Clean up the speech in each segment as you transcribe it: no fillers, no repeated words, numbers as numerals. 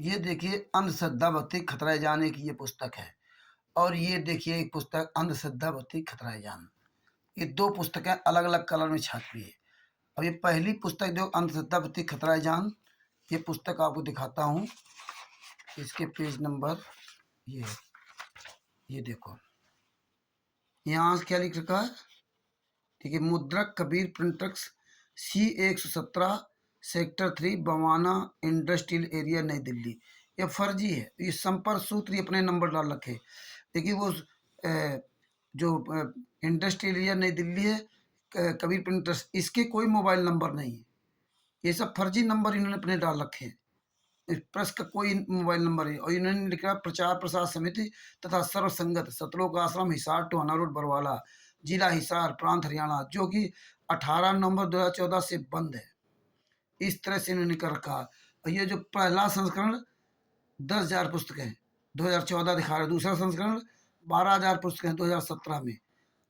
ये देखिए अंधश्रद्धा भक्ति खतरा जाने की ये पुस्तक है। और ये देखिए एक पुस्तक अंधश्रद्धा भक्ति खतरा जान। ये 2 पुस्तकें अलग-अलग कलर में छापी है। अब ये पहली पुस्तक जो अंधश्रद्धा भक्ति खतरा जान, ये पुस्तक आपको दिखाता हूँ। इसके पेज नंबर ये है, ये देखो। यहाँ से क्या लिख रखा है? ठीक है, मुद्रक Kabir printers C117 sector 3 Bawana industrial area नई दिल्ली। ये फर्जी है। ये संपर्क सूत्र ये अपने नंबर डाल रखे। देखिए वो जो इंडस्ट्रियल एरिया नई दिल्ली है, कबीर प्रिंटर्स, इसके कोई मोबाइल नंबर नहीं है। ये सब फर्जी नंबर इन्होंने अपने डाल रखे हैं। इस प्रेस का कोई मोबाइल नंबर नहीं। और इन्होंने लिखा प्रचार प्रसार समिति तथा सर्व संगत सतलोक आश्रम हिसार टोहाना रोड बरवाला जिला हिसार प्रांत हरियाणा, जो कि 18 नवंबर 2014 से बंद है। इस तरह से इन्होंने कर रखा। और ये जो पहला संस्करण 10,000 पुस्तकें 2014 दिखा रहा है, दूसरा संस्करण 12,000 पुस्तकें 2017 में।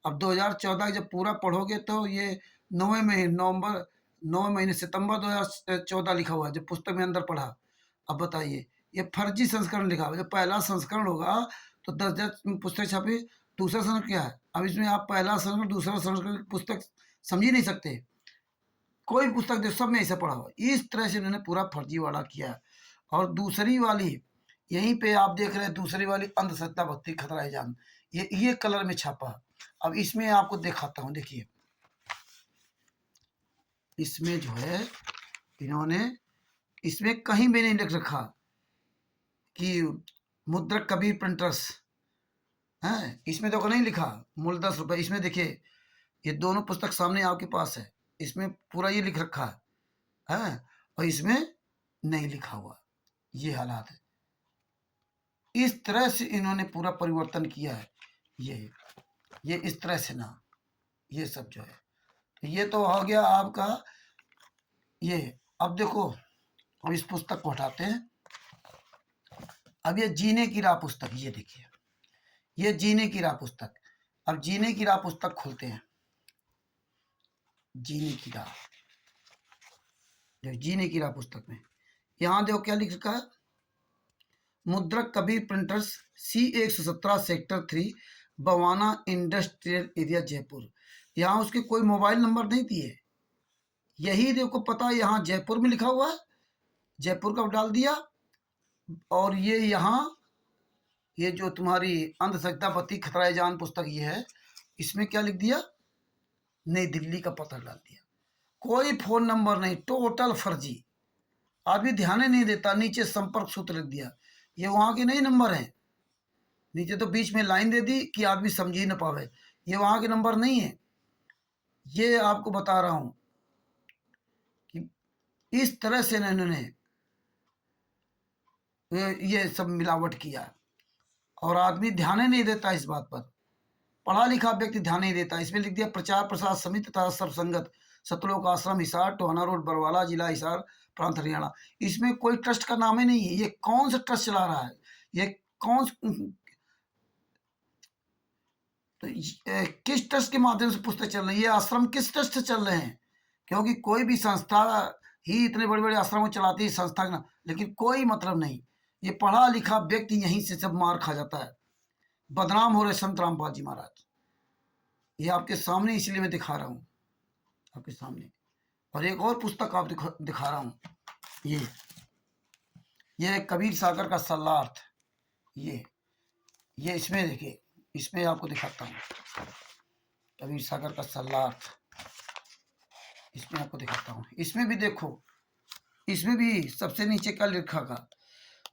अब 2014 जब पूरा पढ़ोगे तो ये 9वें महीने सितंबर 2014 लिखा हुआ है, जब पुस्तक में अंदर पढ़ा। अब बताइए, ये फर्जी संस्करण लिखा हुआ है। जब पहला संस्करण होगा तो 10,000 पुस्तक छपी। दूसरा संस्करण क्या है? अब इसमें आप पहला संस्करण दूसरा संस्करण पुस्तक समझ ही नहीं सकते। कोई पुस्तक जो सब में ऐसा पढ़ा हुआ, इस तरह से उन्होंने पूरा फर्जीवाड़ा किया। और दूसरी वाली यहीं पे आप देख रहे हैं, दूसरी वाली अंधश्रद्धा भक्ति खतरा जान, ये कलर में छापा। अब इसमें आपको दिखाता हूँ। देखिए इसमें जो है इन्होंने इसमें कहीं भी नहीं लिख रखा कि मुद्रक कबीर प्रिंटर्स है। इसमें तो नहीं लिखा मूल्य 10 रुपए। इसमें देखिए ये दोनों पुस्तक सामने आपके पास है, इसमें पूरा ये लिख रखा है और इसमें नहीं लिखा हुआ। ये हालात है। इस तरह से इन्होंने पूरा परिवर्तन किया है। ये इस तरह से ना, ये सब जो है, ये तो हो गया आपका ये। अब देखो, अब इस पुस्तक को हटाते हैं। अब ये जीने की राह पुस्तक, ये देखिए, ये जीने की राह पुस्तक। अब जीने की राह पुस्तक खोलते हैं। जीने की राह, जीने की राह पुस्तक में यहां देखो क्या लिख रखा है। मुद्रक Kabir printers C117 sector 3 Bawana industrial area Jaipur. यहाँ उसके कोई मोबाइल नंबर नहीं दिए। यही देखो पता, यहाँ जयपुर में लिखा हुआ है, जयपुर का डाल दिया। और ये यहाँ ये जो तुम्हारी अंधश्रद्धा भक्ति खतरा जान पुस्तक ये है, इसमें क्या लिख दिया? नई दिल्ली का पता डाल दिया। कोई फोन नंबर नहीं, टोटल फर्जी। आदमी ध्यान ही नहीं देता। नीचे संपर्क सूत्र लिख दिया। ये वहां के नहीं नंबर हैं। नीचे तो बीच में लाइन दे दी कि आदमी समझ ही ना पावे। ये वहां के नंबर नहीं है। ये आपको बता रहा हूं कि इस तरह से इन्होंने ये सब मिलावट किया और आदमी ध्यान ही नहीं देता इस बात पर। पढ़ा लिखा व्यक्ति ध्यान नहीं देता। इसमें लिख दिया प्रचार प्रसार समिति तथा सर्वसंगत सतलोक आश्रम हिसार टोहाना रोड बरवाला जिला हिसार प्रांत हरियाणा। इसमें कोई ट्रस्ट का नाम ही नहीं है। ये कौन सा ट्रस्ट चला रहा है? ये कौन तो किस ट्रस्ट के माध्यम से पुस्तक चल रही है? ये आश्रम किस ट्रस्ट से चल रहे हैं? क्योंकि कोई भी संस्था ही इतने बड़े बड़े आश्रम चलाती है संस्था का, लेकिन कोई मतलब नहीं। ये पढ़ा लिखा व्यक्ति यहीं से सब मार खा जाता है। बदनाम हो रहे संत रामपाल जी महाराज। ये आपके सामने इसलिए मैं दिखा रहा हूँ, आपके सामने। और एक और पुस्तक आप दिखा रहा हूँ। ये कबीर सागर का सल्लार्थ। ये इसमें देखिए, इसमें आपको दिखाता हूँ कबीर सागर का सल्लार्थ। इसमें आपको दिखाता हूँ। इसमें भी देखो, इसमें भी सबसे नीचे क्या लिखा था?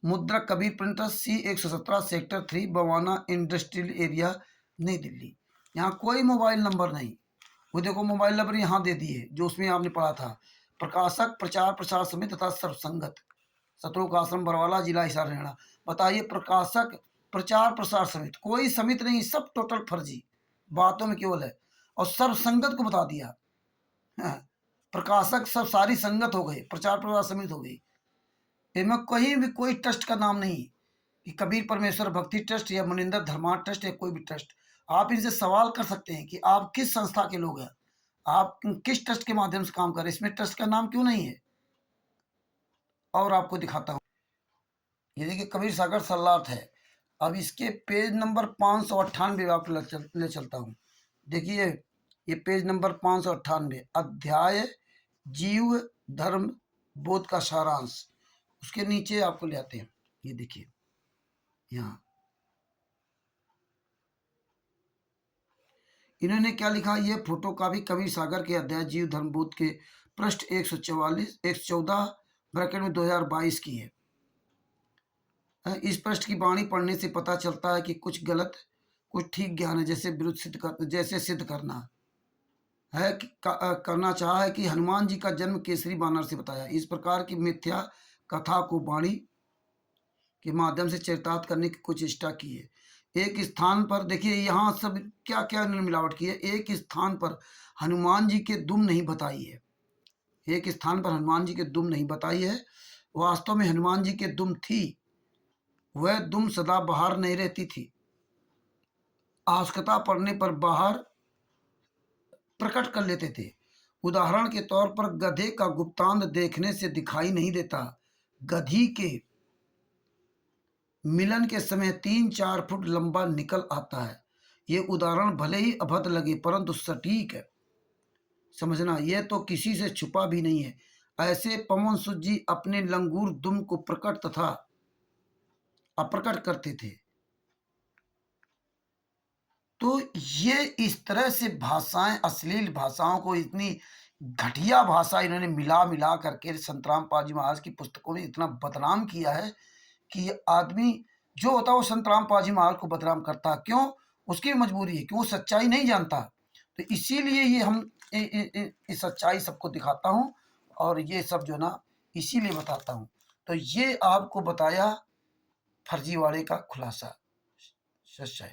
मुद्रक Kabir printers C117 sector 3 Bawana industrial area नई दिल्ली। यहाँ कोई मोबाइल नंबर नहीं। वो देखो मोबाइल नंबर यहाँ दे दिए जो उसमें आपने पढ़ा था। प्रकाशक प्रचार प्रसार समिति तथा सर्वसंगत सतलोक आश्रम बरवाला जिला हिसार हरियाणा। बताइए, प्रकाशक प्रचार प्रसार समिति, कोई समिति नहीं, सब टोटल फर्जी बातों में केवल है। और सर्वसंगत को बता दिया। प्रकाशक सब सारी संगत हो गई, प्रचार प्रसार समिति हो गई। इनमें कहीं भी कोई ट्रस्ट का नाम नहीं कि कबीर परमेश्वर भक्ति ट्रस्ट या मनिंदर धर्मार्थ ट्रस्ट या कोई भी ट्रस्ट। आप इनसे सवाल कर सकते हैं कि आप किस संस्था के लोग हैं, आप किस ट्रस्ट के माध्यम से काम कर रहे हैं। इसमें ट्रस्ट का नाम क्यों नहीं है? और आपको दिखाता हूँ। ये देखिए कबीर सागर सलात है। अब इसके पेज नंबर 598 आपको ले चलता हूँ। देखिए ये पेज नंबर 598, अध्याय जीव धर्म बोध का सारांश, उसके नीचे आपको ले आते हैं। ये देखिए यहाँ इन्होंने क्या लिखा, ये फोटो कॉपी कबीर सागर के अध्याय जीव धर्म बोध के पृष्ठ 114 ब्रैकेट में 2022 की है। इस पृष्ठ की वाणी पढ़ने से पता चलता है कि कुछ गलत कुछ ठीक ज्ञान है, जैसे सिद्ध करना है करना चाहा है कि हनुमान जी का जन्म केसरी बानर से बताया। इस प्रकार की मिथ्या कथा को वाणी के माध्यम से चरितार्थ करने की कुछ चेष्टा की है। एक स्थान पर देखिए यहाँ सब क्या क्या इन्होंने मिलावट की है। एक स्थान पर हनुमान जी के दुम नहीं बताई है, एक स्थान पर हनुमान जी के दुम नहीं बताई है। वास्तव में हनुमान जी के दुम थी, वह दुम सदा बाहर नहीं रहती थी, आवश्यकता पड़ने पर बाहर प्रकट कर लेते थे। उदाहरण के तौर पर गधे का गुप्तांग देखने से दिखाई नहीं देता, गधी के मिलन के समय 3-4 फुट लंबा निकल आता है। ये उदाहरण भले ही अभद्र लगे परंतु सटीक है। समझना, यह तो किसी से छुपा भी नहीं है। ऐसे पवन सुत जी अपने लंगूर दुम को प्रकट तथा अप्रकट करते थे। तो ये इस तरह से भाषाएं, अश्लील भाषाओं को, इतनी घटिया भाषा इन्होंने मिला मिला करके संतराम पाजी महाराज की पुस्तकों में इतना बदनाम किया है कि ये आदमी जो होता है वो संतराम पाजी महाराज को बदनाम करता। क्यों? उसकी मजबूरी है कि वो सच्चाई नहीं जानता। तो इसीलिए ये हम इस सच्चाई सबको दिखाता हूँ और ये सब जो ना इसीलिए बताता हूँ। तो ये आपको बताया फर्जीवाड़े का खुलासा। सच्चाई।